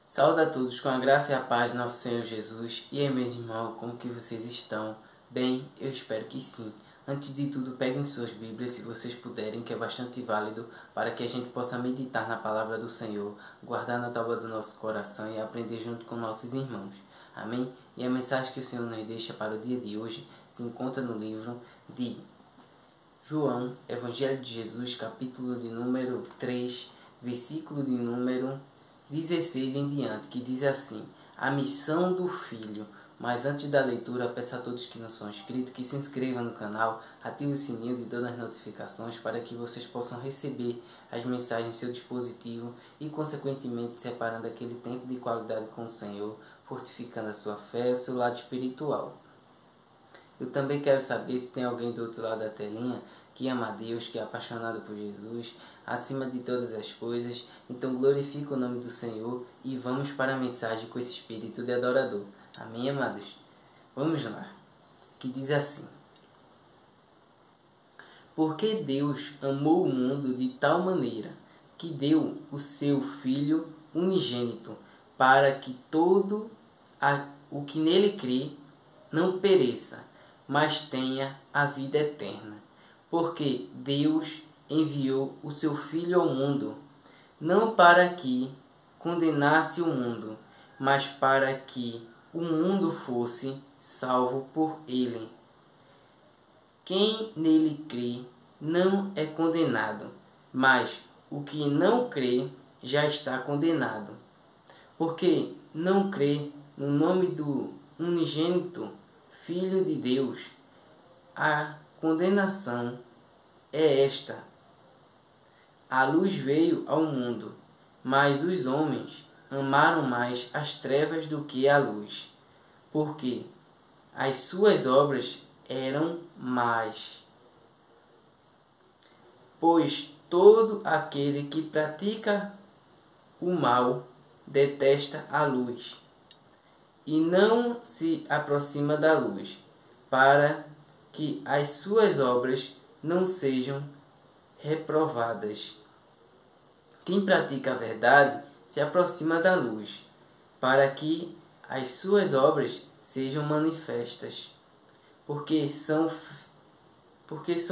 Saúde a todos com a graça e a paz de nosso Senhor Jesus. E aí, meus irmãos, como que vocês estão? Bem, eu espero que sim. Antes de tudo, peguem suas Bíblias, se vocês puderem, que é bastante válido, para que a gente possa meditar na palavra do Senhor, guardar na tábua do nosso coração e aprender junto com nossos irmãos. Amém? E a mensagem que o Senhor nos deixa para o dia de hoje se encontra no livro de João, Evangelho de Jesus, capítulo de número 3, versículo de número 16 em diante, que diz assim: a missão do Filho. Mas antes da leitura, peço a todos que não são inscritos que se inscrevam no canal, ativem o sininho de todas as notificações para que vocês possam receber as mensagens em seu dispositivo e, consequentemente, separando aquele tempo de qualidade com o Senhor, fortificando a sua fé e o seu lado espiritual. Eu também quero saber se tem alguém do outro lado da telinha que ama a Deus, que é apaixonado por Jesus, acima de todas as coisas. Então glorifica o nome do Senhor e vamos para a mensagem com esse espírito de adorador. Amém, amados? Vamos lá. Que diz assim: porque Deus amou o mundo de tal maneira que deu o seu Filho unigênito, para que todo o que nele crê não pereça, mas tenha a vida eterna. Porque Deus enviou o seu Filho ao mundo, não para que condenasse o mundo, mas para que o mundo fosse salvo por ele. Quem nele crê não é condenado, mas o que não crê já está condenado, porque não crê no nome do unigênito Filho de Deus. A condenação é esta: a luz veio ao mundo, mas os homens amaram mais as trevas do que a luz, porque as suas obras eram más. Pois todo aquele que pratica o mal detesta a luz e não se aproxima da luz, para que as suas obras não sejam reprovadas. Quem pratica a verdade se aproxima da luz, para que as suas obras sejam manifestas, porque são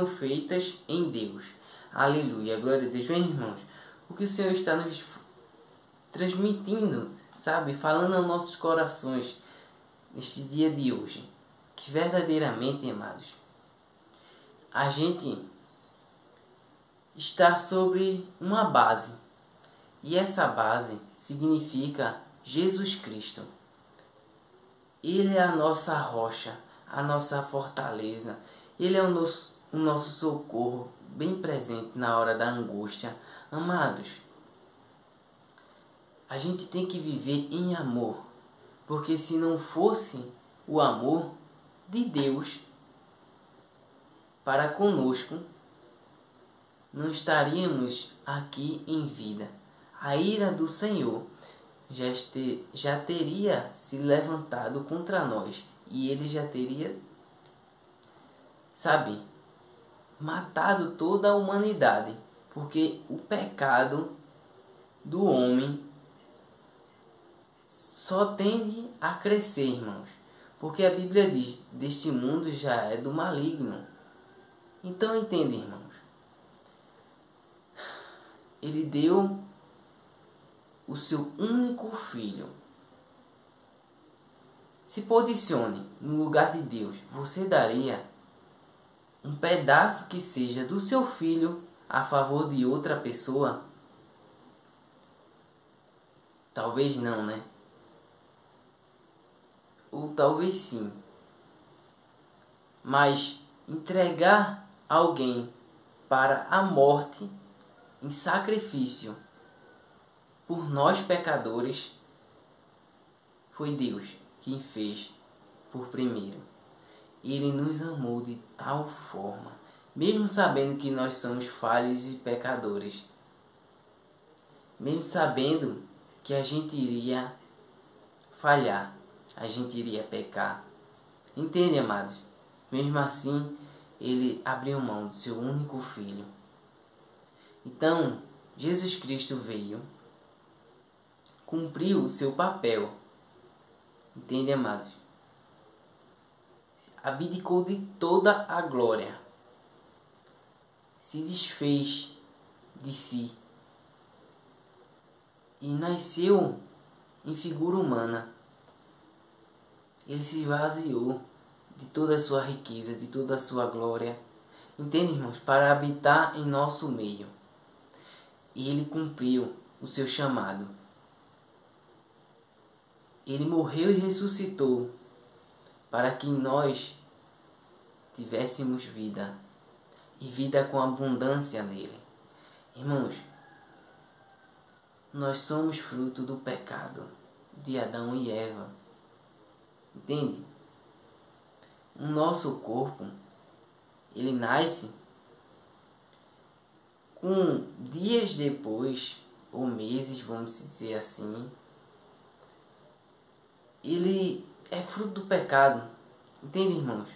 feitas em Deus. Aleluia, glória a Deus. Vem, irmãos, o que o Senhor está nos transmitindo, sabe, falando aos nossos corações neste dia de hoje, que verdadeiramente, amados, a gente está sobre uma base, e essa base significa Jesus Cristo. Ele é a nossa rocha, a nossa fortaleza. Ele é o nosso socorro, bem presente na hora da angústia. Amados, a gente tem que viver em amor, porque se não fosse o amor de Deus para conosco, não estaríamos aqui em vida. A ira do Senhor já teria se levantado contra nós, e ele já teria, sabe, matado toda a humanidade, porque o pecado do homem só tende a crescer, irmãos, porque a Bíblia diz: deste mundo já é do maligno. Então entende, irmãos, ele deu o seu único filho. Se posicione no lugar de Deus. Você daria um pedaço que seja do seu filho a favor de outra pessoa? Talvez não, né? Ou talvez sim. Mas entregar alguém para a morte em sacrifício por nós pecadores, foi Deus quem fez por primeiro. Ele nos amou de tal forma, mesmo sabendo que nós somos falhos e pecadores, mesmo sabendo que a gente iria falhar, a gente iria pecar. Entende, amados? Mesmo assim, ele abriu mão do seu único filho. Então, Jesus Cristo veio cumpriu o seu papel. Entende, amados? Abdicou de toda a glória. Se desfez de si. E nasceu em figura humana. Ele se esvaziou de toda a sua riqueza, de toda a sua glória. Entende, irmãos? Para habitar em nosso meio. E ele cumpriu o seu chamado. Ele morreu e ressuscitou para que nós tivéssemos vida. E vida com abundância nele. Irmãos, nós somos fruto do pecado de Adão e Eva. Entende? O nosso corpo, ele nasce com dias depois, ou meses, vamos dizer assim. Ele é fruto do pecado. Entende, irmãos?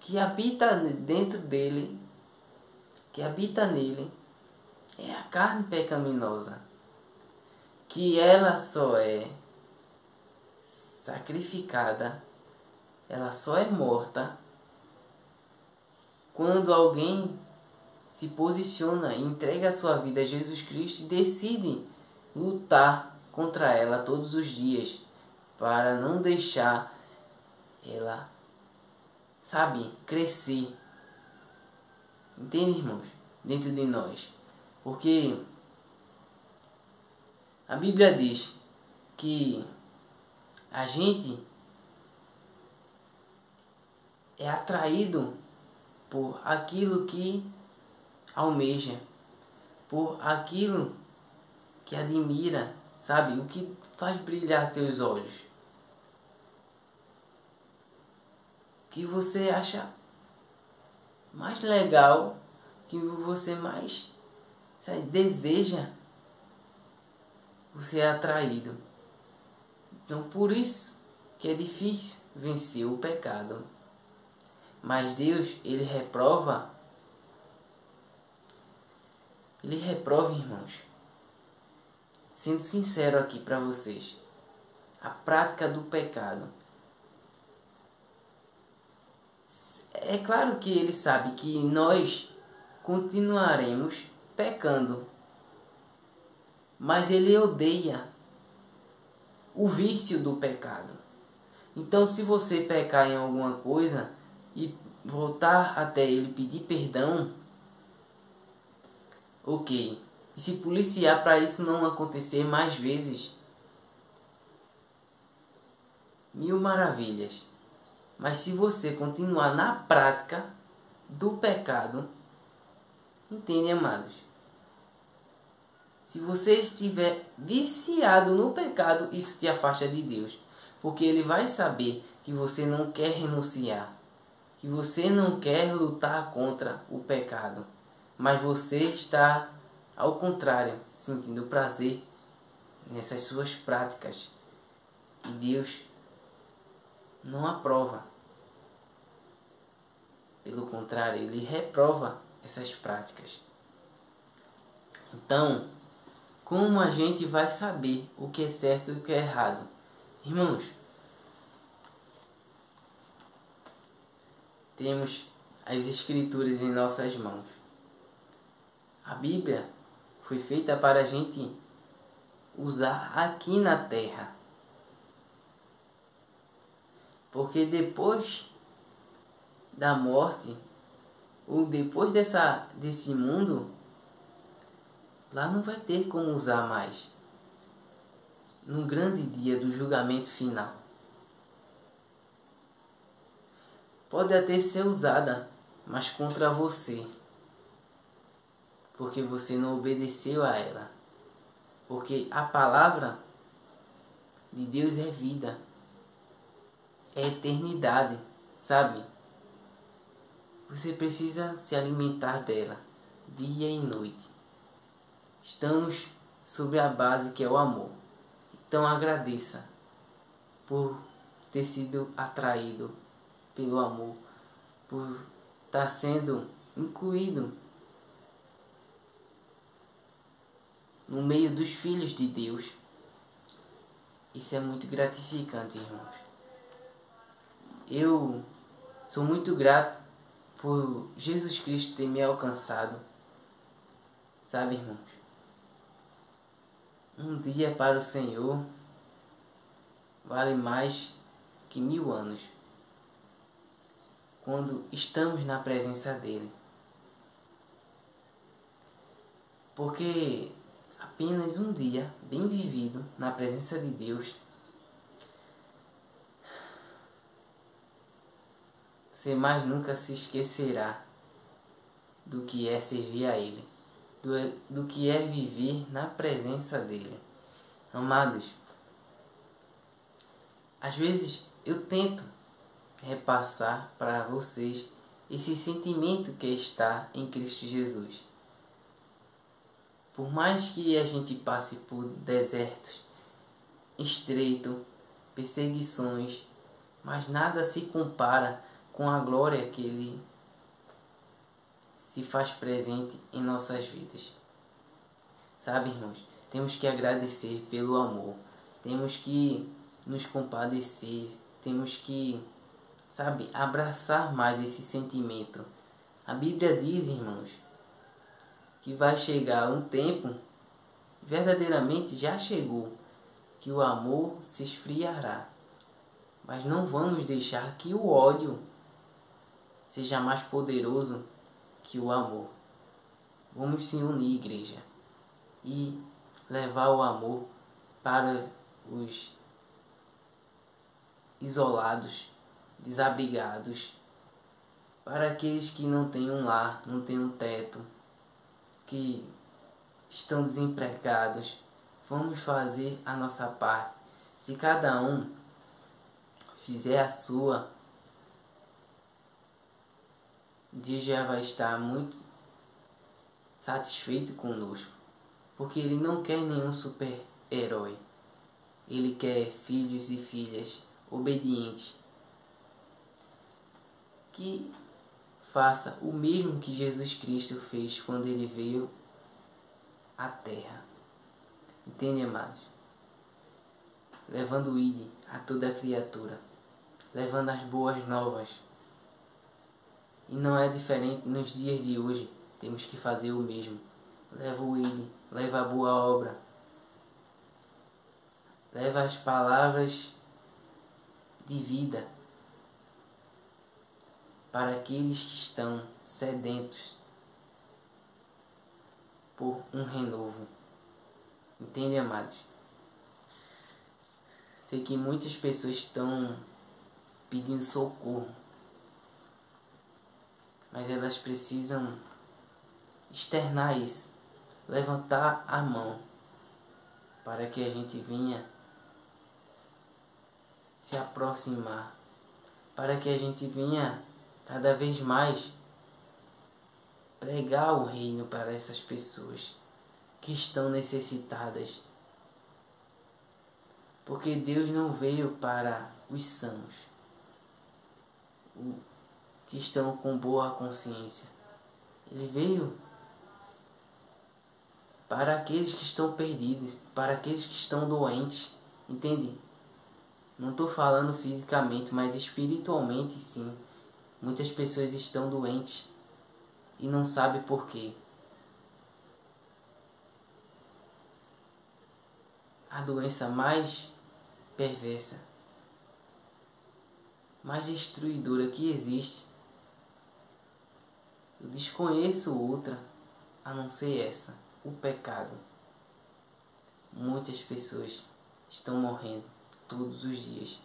Que habita dentro dele, que habita nele, é a carne pecaminosa. Que ela só é sacrificada, ela só é morta quando alguém se posiciona e entrega a sua vida a Jesus Cristo e decide lutar contra ela todos os dias para não deixar ela, crescer. Entende, irmãos? Dentro de nós. Porque a Bíblia diz que a gente é atraído por aquilo que almeja, por aquilo que admira, o que faz brilhar teus olhos. O que você acha mais legal, que você mais deseja, você é atraído. Então por isso que é difícil vencer o pecado. Mas Deus, Ele reprova, irmãos. Sendo sincero aqui para vocês, a prática do pecado. É claro que Ele sabe que nós continuaremos pecando. Mas Ele odeia o vício do pecado. Então, se você pecar em alguma coisa e voltar até Ele pedir perdão, ok. E se policiar para isso não acontecer mais vezes, 1000 maravilhas. Mas se você continuar na prática do pecado, entende, amados? Se você estiver viciado no pecado, isso te afasta de Deus. Porque Ele vai saber que você não quer renunciar, que você não quer lutar contra o pecado, mas você está, ao contrário, sentindo prazer nessas suas práticas. E Deus não aprova. Pelo contrário, Ele reprova essas práticas. Então, como a gente vai saber o que é certo e o que é errado? Irmãos, temos as Escrituras em nossas mãos. A Bíblia foi feita para a gente usar aqui na terra. Porque depois da morte, ou depois desse mundo, lá não vai ter como usar mais. No grande dia do julgamento final. Pode até ser usada, mas contra você. Porque você não obedeceu a ela. Porque a palavra de Deus é vida. É eternidade, Você precisa se alimentar dela, dia e noite. Estamos sobre a base que é o amor. Então agradeça por ter sido atraído pelo amor, por estar sendo incluído no meio dos filhos de Deus. Isso é muito gratificante, irmãos. Eu sou muito grato por Jesus Cristo ter me alcançado. Sabe, irmãos? Um dia para o Senhor vale mais que 1000 anos. Quando estamos na presença dele. Porque apenas um dia bem vivido na presença de Deus, você mais nunca se esquecerá do que é servir a Ele, do que é viver na presença dele. Amados, às vezes eu tento repassar para vocês esse sentimento que está em Cristo Jesus. Por mais que a gente passe por desertos estreitos, perseguições, mas nada se compara com a glória que Ele se faz presente em nossas vidas. Sabe, irmãos, temos que agradecer pelo amor, temos que nos compadecer, temos que, sabe, abraçar mais esse sentimento. A Bíblia diz, irmãos, que vai chegar um tempo, verdadeiramente já chegou, que o amor se esfriará. Mas não vamos deixar que o ódio seja mais poderoso que o amor. Vamos se unir, igreja, e levar o amor para os isolados, desabrigados, para aqueles que não têm um lar, não têm um teto, que estão desempregados. Vamos fazer a nossa parte. Se cada um fizer a sua, Deus já vai estar muito satisfeito conosco, porque Ele não quer nenhum super-herói. Ele quer filhos e filhas obedientes, que faça o mesmo que Jesus Cristo fez quando Ele veio à Terra. Entende, amados? Levando o ID a toda a criatura, levando as boas novas. E não é diferente nos dias de hoje. Temos que fazer o mesmo. Leva o ID, leva a boa obra, leva as palavras de vida para aqueles que estão sedentos por um renovo. Entende, amados? Sei que muitas pessoas estão pedindo socorro, mas elas precisam externar isso, levantar a mão, para que a gente venha se aproximar, para que a gente venha cada vez mais pregar o reino para essas pessoas que estão necessitadas. Porque Deus não veio para os sãos, que estão com boa consciência. Ele veio para aqueles que estão perdidos, para aqueles que estão doentes, entende? Não estou falando fisicamente, mas espiritualmente sim. Muitas pessoas estão doentes e não sabem por quê. A doença mais perversa, mais destruidora que existe, eu desconheço outra a não ser essa, o pecado. Muitas pessoas estão morrendo todos os dias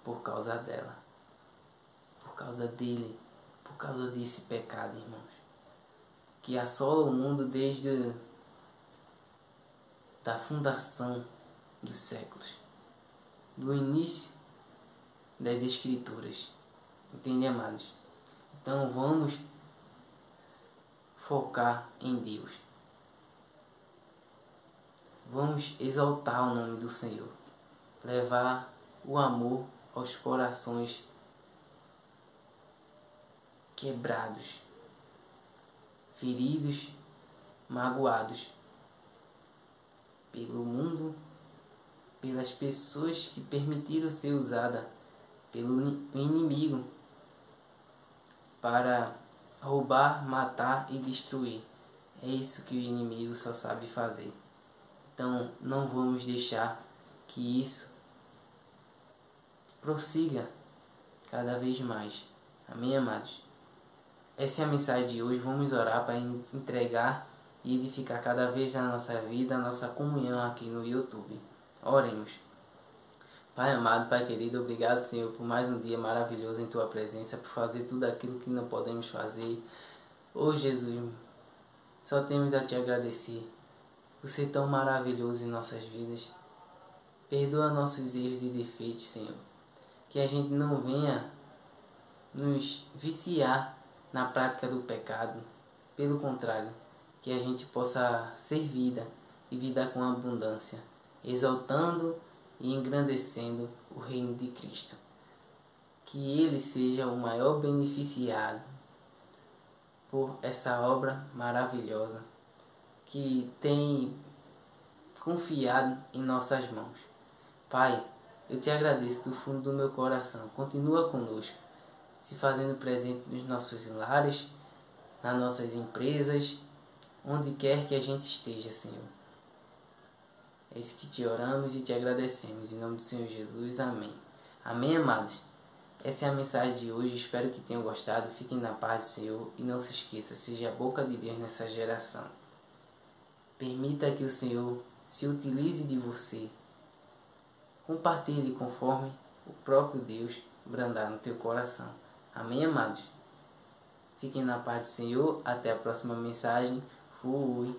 por causa dela, por causa dele, por causa desse pecado, irmãos, que assola o mundo desde da fundação dos séculos, do início das escrituras. Entende, amados? Então vamos focar em Deus. Vamos exaltar o nome do Senhor, levar o amor aos corações quebrados, feridos, magoados pelo mundo, pelas pessoas que permitiram ser usada pelo inimigo para roubar, matar e destruir. É isso que o inimigo só sabe fazer. Então não vamos deixar que isso prossiga cada vez mais. Amém, amados? Essa é a mensagem de hoje. Vamos orar para entregar e edificar cada vez a nossa vida, a nossa comunhão aqui no YouTube. Oremos. Pai amado, Pai querido, obrigado, Senhor, por mais um dia maravilhoso em Tua presença, por fazer tudo aquilo que não podemos fazer. Oh Jesus, só temos a Te agradecer por ser tão maravilhoso em nossas vidas. Perdoa nossos erros e defeitos, Senhor. Que a gente não venha nos viciar na prática do pecado. Pelo contrário, que a gente possa ser vida e vida com abundância, exaltando e engrandecendo o reino de Cristo. Que Ele seja o maior beneficiado por essa obra maravilhosa que tem confiado em nossas mãos. Pai, eu Te agradeço do fundo do meu coração. Continua conosco, se fazendo presente nos nossos lares, nas nossas empresas, onde quer que a gente esteja, Senhor. É isso que Te oramos e Te agradecemos. Em nome do Senhor Jesus, amém. Amém, amados? Essa é a mensagem de hoje. Espero que tenham gostado. Fiquem na paz do Senhor e não se esqueça, seja a boca de Deus nessa geração. Permita que o Senhor se utilize de você. Compartilhe conforme o próprio Deus brandar no teu coração. Amém, amados? Fiquem na paz do Senhor. Até a próxima mensagem. Fui.